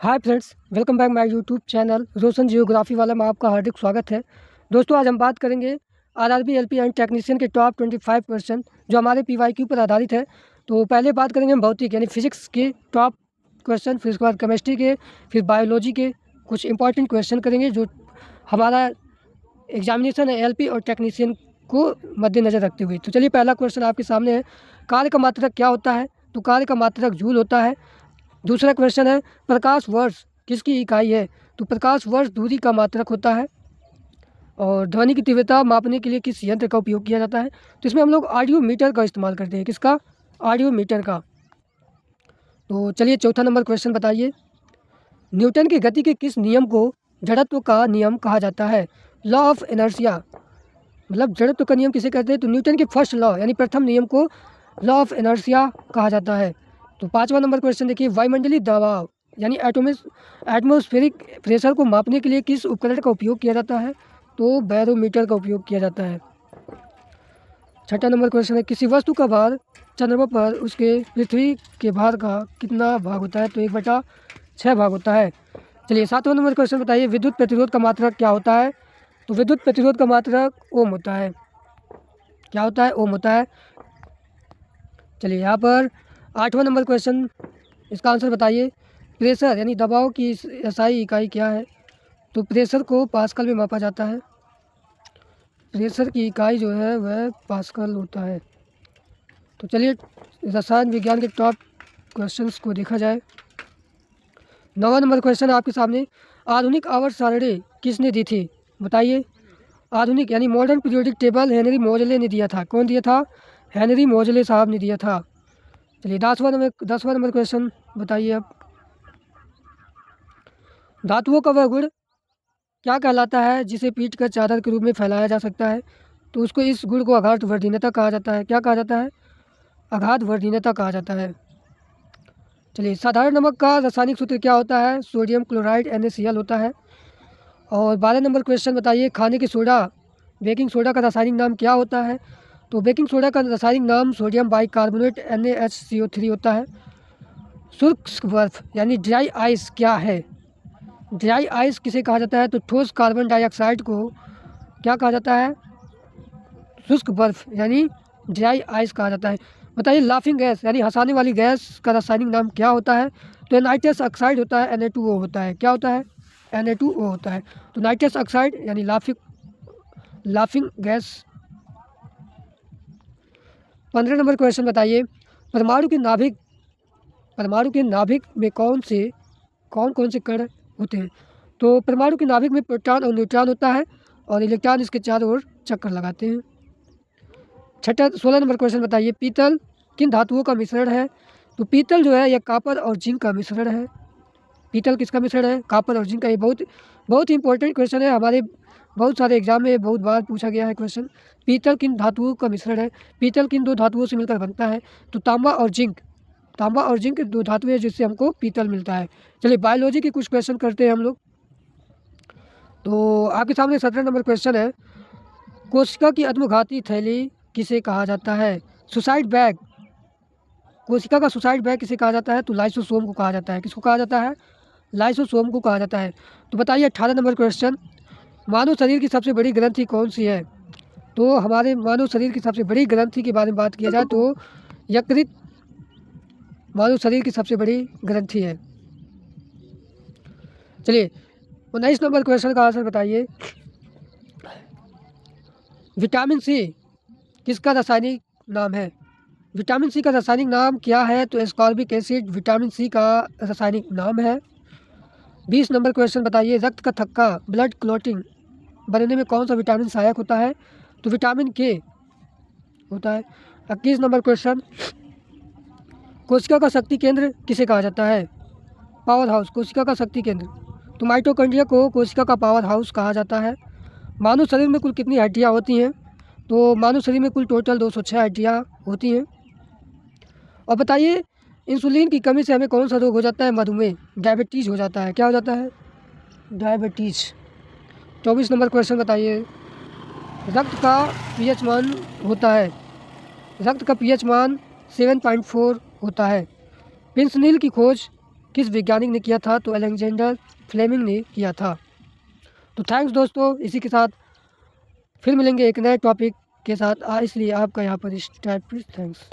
Hi friends, welcome back my YouTube channel Roshan geography वाला में आपका हार्दिक स्वागत है। दोस्तों, आज हम बात करेंगे आरआरबी एलपी एंड टेक्नीशियन के टॉप 25 क्वेश्चन जो हमारे पीवाईक्यू पर आधारित है। तो पहले बात करेंगे हम भौतिक यानी फिजिक्स के टॉप क्वेश्चन, फिर उसके बाद केमिस्ट्री के, फिर बायोलॉजी के कुछ इंपॉर्टेंट क्वेश्चन करेंगे जो हमारा एग्जामिनेशन है एलपी और टेक्नीशियन को मद्देनज़र रखते हुए। तो चलिए, पहला क्वेश्चन आपके सामने है, कार्य का मात्रक क्या होता है? तो कार्य का मात्रक जूल होता है। दूसरा क्वेश्चन है, प्रकाश वर्ष किसकी इकाई है? तो प्रकाश वर्ष दूरी का मात्रक होता है। और ध्वनि की तीव्रता मापने के लिए किस यंत्र का उपयोग किया जाता है? तो इसमें हम लोग ऑडियो मीटर का इस्तेमाल करते हैं। किसका? ऑडियो मीटर का। तो चलिए, चौथा नंबर क्वेश्चन बताइए, न्यूटन की गति के किस नियम को जड़त्व का नियम कहा जाता है? लॉ ऑफ इनर्शिया, मतलब जड़त्व का नियम किसे कहते हैं? तो न्यूटन के फर्स्ट लॉ यानी प्रथम नियम को लॉ ऑफ इनर्शिया कहा जाता है। तो पांचवा नंबर क्वेश्चन देखिए, वायुमंडलीय दबाव यानी एटमॉस्फेरिक प्रेशर को मापने के लिए किस उपकरण का उपयोग किया जाता है? तो बैरोमीटर का उपयोग किया जाता है। छठा नंबर क्वेश्चन है, किसी वस्तु का भार चंद्रमा पर उसके पृथ्वी के भार का कितना भाग होता है? तो 1/6 भाग होता है। चलिए, सातवां नंबर क्वेश्चन बताइए, विद्युत प्रतिरोध का मात्रक क्या होता है? तो विद्युत प्रतिरोध का मात्रक ओम होता है। क्या होता है? ओम होता है। चलिए, यहाँ पर आठवां नंबर क्वेश्चन, इसका आंसर बताइए, प्रेशर यानी दबाव की एसआई इकाई क्या है? तो प्रेशर को पास्कल में मापा जाता है। प्रेशर की इकाई जो है वह पास्कल होता है। तो चलिए, रसायन विज्ञान के टॉप क्वेश्चंस को देखा जाए। नौवां नंबर क्वेश्चन आपके सामने, आधुनिक आवर्त सारणी किसने दी थी? बताइए। आधुनिक यानी मॉडर्न पीरियोडिक टेबल हेनरी मोजले ने दिया था। कौन दिया था? हेनरी मोजले साहब ने दिया था। चलिए, 10वां नंबर क्वेश्चन बताइए अब, धातुओं का वह गुण क्या कहलाता है जिसे पीट कर चादर के रूप में फैलाया जा सकता है? तो उसको, इस गुण को आघात वर्धीनता कहा जाता है। क्या कहा जाता है? आघात वर्धीनता कहा जाता है। चलिए, साधारण नमक का रासायनिक सूत्र क्या होता है? सोडियम क्लोराइड NaCl होता है। और 12 नंबर क्वेश्चन बताइए, खाने की सोडा बेकिंग सोडा का रासायनिक नाम क्या होता है? तो बेकिंग सोडा का रासायनिक नाम सोडियम बाइकार्बोनेट NaHCO3 होता है। शुष्क बर्फ यानी ड्राई आइस क्या है? ड्राई आइस किसे कहा जाता है? तो ठोस कार्बन डाइऑक्साइड को क्या कहा जाता है? शुष्क बर्फ यानी ड्राई आइस कहा जाता है। बताइए, लाफिंग गैस यानी हंसाने वाली गैस का रासायनिक नाम क्या होता है? तो नाइट्रस ऑक्साइड होता है, Na2O होता है। क्या होता है? Na2O होता है। तो नाइट्रस ऑक्साइड यानी लाफिंग गैस। 15 नंबर क्वेश्चन बताइए, परमाणु के नाभिक में कौन कौन से कण होते हैं? तो परमाणु के नाभिक में प्रोटॉन और न्यूट्रॉन होता है और इलेक्ट्रॉन इसके चारों ओर चक्कर लगाते हैं। 16 नंबर क्वेश्चन बताइए, पीतल किन धातुओं का मिश्रण है? तो पीतल जो है यह कॉपर और जिंक का मिश्रण है। पीतल किसका मिश्रण है? कॉपर और जिंक का। ये बहुत बहुत इंपॉर्टेंट क्वेश्चन है, हमारे बहुत सारे एग्जाम में बहुत बार पूछा गया है क्वेश्चन। पीतल किन धातुओं का मिश्रण है? पीतल किन दो धातुओं से मिलकर बनता है? तो तांबा और जिंक दो धातुएं हैं जिससे हमको पीतल मिलता है। चलिए, बायोलॉजी के कुछ क्वेश्चन करते हैं हम लोग। तो आपके सामने 17 नंबर क्वेश्चन है, कोशिका की आत्मघाती थैली किसे कहा जाता है? Suicide bag. कोशिका का सुसाइड बैग किसे कहा जाता है? तो लाइसोसोम को कहा जाता है। किसको कहा जाता है? लाइसोसोम को कहा जाता है। तो बताइए, 18 नंबर क्वेश्चन, मानव शरीर की सबसे बड़ी ग्रंथि कौन सी है? तो हमारे मानव शरीर की सबसे बड़ी ग्रंथि के बारे में बात किया जाए तो यकृत मानव शरीर की सबसे बड़ी ग्रंथि है। चलिए, 19 नंबर क्वेश्चन का आंसर बताइए, विटामिन सी किसका रासायनिक नाम है? विटामिन सी का रासायनिक नाम क्या है? तो एस्कॉर्बिक एसिड विटामिन सी का रासायनिक नाम है। 20 नंबर क्वेश्चन बताइए, रक्त का थक्का ब्लड क्लॉटिंग बनने में कौन सा विटामिन सहायक होता है? तो विटामिन के होता है। 21 नंबर क्वेश्चन, कोशिका का शक्ति केंद्र किसे कहा जाता है? Power house. कोशिका का शक्ति केंद्र, तो माइटोकॉन्ड्रिया को कोशिका का पावर हाउस कहा जाता है। मानव शरीर में कुल कितनी हड्डियाँ होती हैं? तो मानव शरीर में कुल टोटल 206 हड्डियाँ होती हैं। और बताइए, इंसुलिन की कमी से हमें कौन सा रोग हो जाता है? मधुमेह, डायबिटीज़ हो जाता है। क्या हो जाता है? डायबिटीज़। 24 नंबर क्वेश्चन बताइए, रक्त का पीएच मान होता है, रक्त का पीएच मान 7.4 होता है। पेंसिलिन की खोज किस वैज्ञानिक ने किया था? तो अलेक्जेंडर फ्लेमिंग ने किया था। तो थैंक्स दोस्तों, इसी के साथ फिर मिलेंगे एक नए टॉपिक के साथ। इसलिए आपका यहाँ पर स्टार्ट, थैंक्स।